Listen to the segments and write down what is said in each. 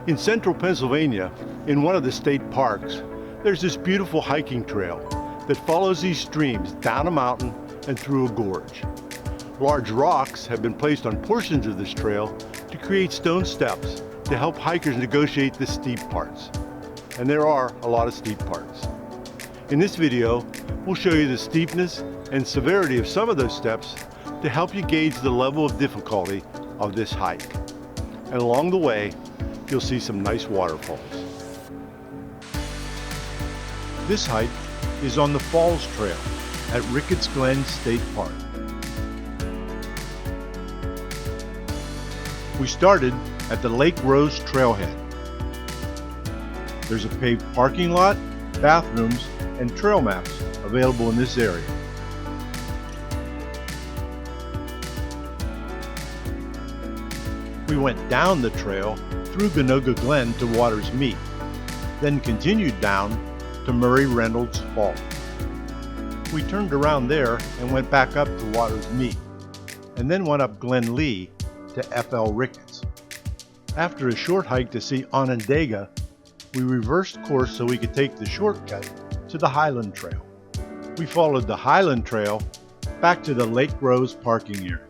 In central Pennsylvania, in one of the state parks, there's this beautiful hiking trail that follows these streams down a mountain and through a gorge. Large rocks have been placed on portions of this trail to create stone steps to help hikers negotiate the steep parts. And there are a lot of steep parts. In this video, we'll show you the steepness and severity of some of those steps to help you gauge the level of difficulty of this hike. And along the way, you'll see some nice waterfalls. This hike is on the Falls Trail at Ricketts Glen State Park. We started at the Lake Rose Trailhead. There's a paved parking lot, bathrooms, and trail maps available in this area. We went down the trail through Ricketts Glen to Water's Meet, then continued down to Murray Reynolds Falls. We turned around there and went back up to Water's Meet, and then went up Glen Lee to FL Ricketts. After a short hike to see Onondaga, we reversed course so we could take the shortcut to the Highland Trail. We followed the Highland Trail back to the Lake Rose parking area.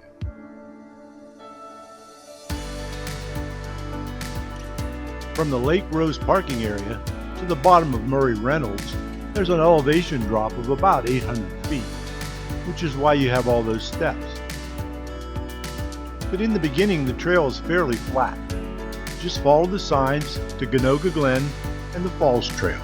From the Lake Rose parking area to the bottom of Murray Reynolds, there's an elevation drop of about 800 feet, which is why you have all those steps. But in the beginning, the trail is fairly flat. Just follow the signs to Ricketts Glen and the Falls Trail.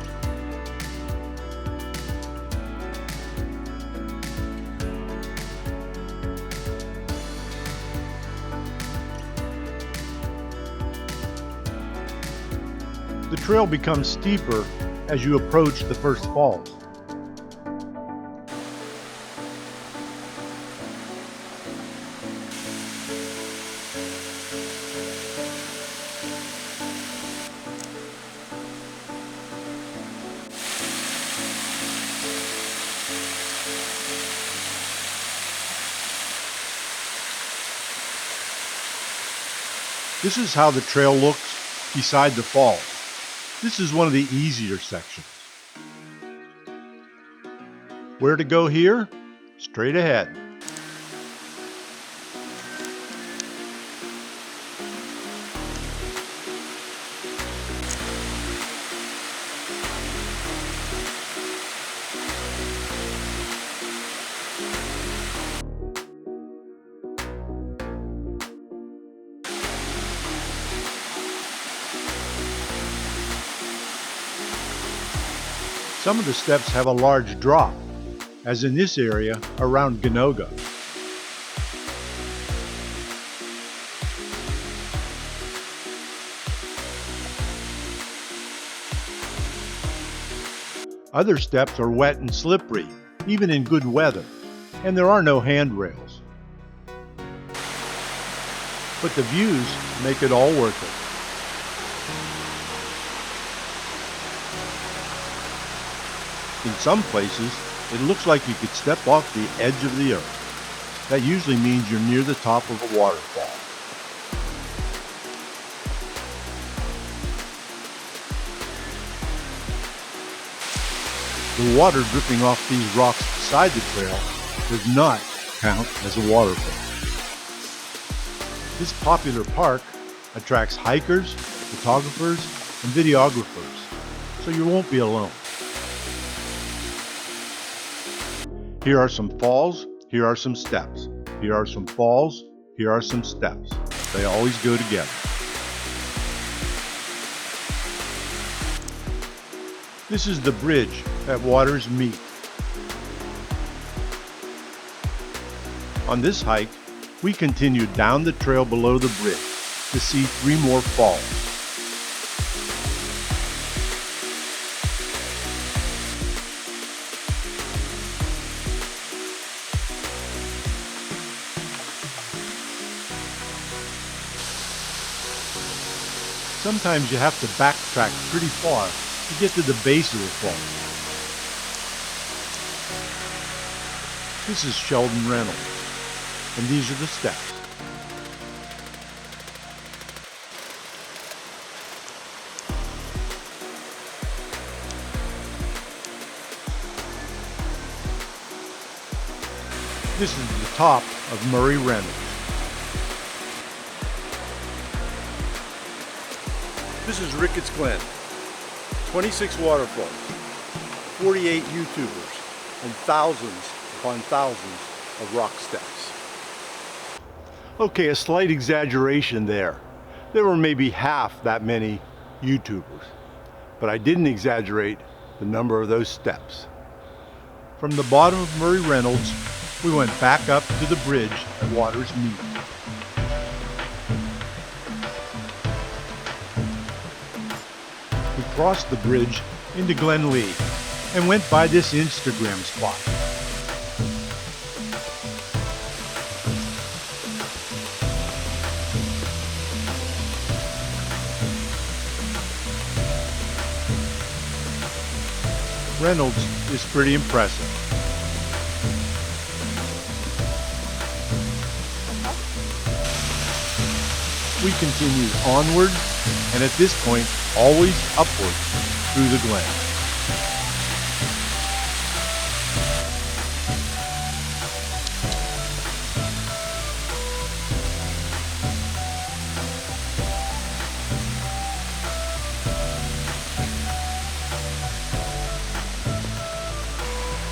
The trail becomes steeper as you approach the first falls. This is how the trail looks beside the falls. This is one of the easier sections. Where to go here? Straight ahead. Some of the steps have a large drop, as in this area around Ganoga. Other steps are wet and slippery, even in good weather, and there are no handrails. But the views make it all worth it. In some places, it looks like you could step off the edge of the earth. That usually means you're near the top of a waterfall. The water dripping off these rocks beside the trail does not count as a waterfall. This popular park attracts hikers, photographers, and videographers, so you won't be alone. Here are some falls, here are some steps. Here are some falls, here are some steps. They always go together. This is the bridge at Water's Meet. On this hike, we continued down the trail below the bridge to see 3 more falls. Sometimes you have to backtrack pretty far to get to the base of the fall. This is Sheldon Reynolds, and these are the steps. This is the top of Murray Reynolds. This is Ricketts Glen. 26 waterfalls, 48 YouTubers, and thousands upon thousands of rock steps. Okay, a slight exaggeration there. There were maybe half that many YouTubers, but I didn't exaggerate the number of those steps. From the bottom of Murray Reynolds, we went back up to the bridge at Waters Meet. We crossed the bridge into Glen Lee and went by this Instagram spot. Reynolds is pretty impressive. We continued onward, and at this point, always upward through the glen.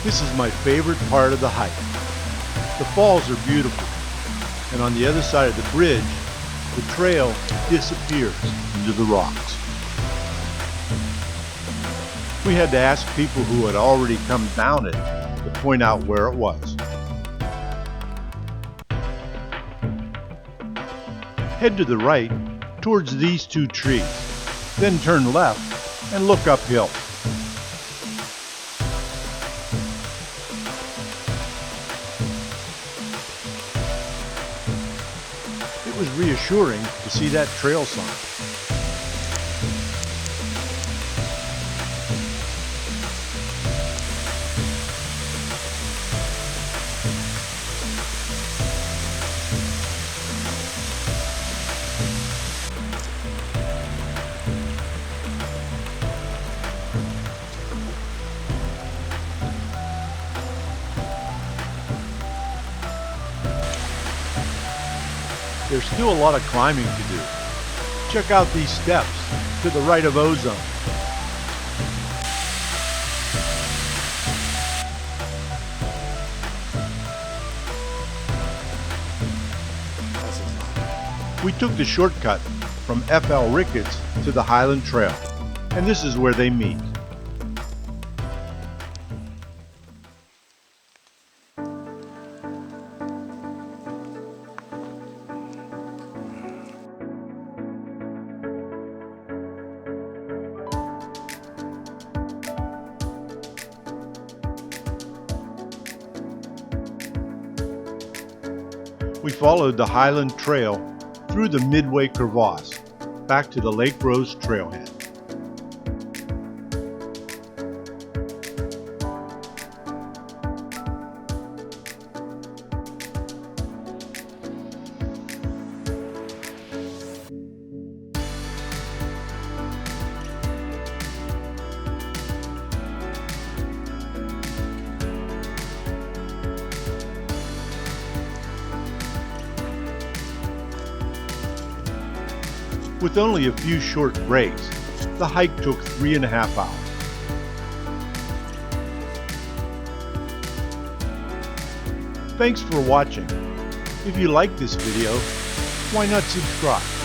This is my favorite part of the hike. The falls are beautiful, and on the other side of the bridge, the trail disappears into the rocks. We had to ask people who had already come down it to point out where it was. Head to the right towards these two trees, then turn left and look uphill. It was reassuring to see that trail sign. There's still a lot of climbing to do. Check out these steps to the right of Ozone. We took the shortcut from FL Ricketts to the Highland Trail, and this is where they meet. We followed the Highland Trail through the Midway Crevasse back to the Lake Rose Trailhead. With only a few short breaks, the hike took 3.5 hours. Thanks for watching. If you like this video, why not subscribe?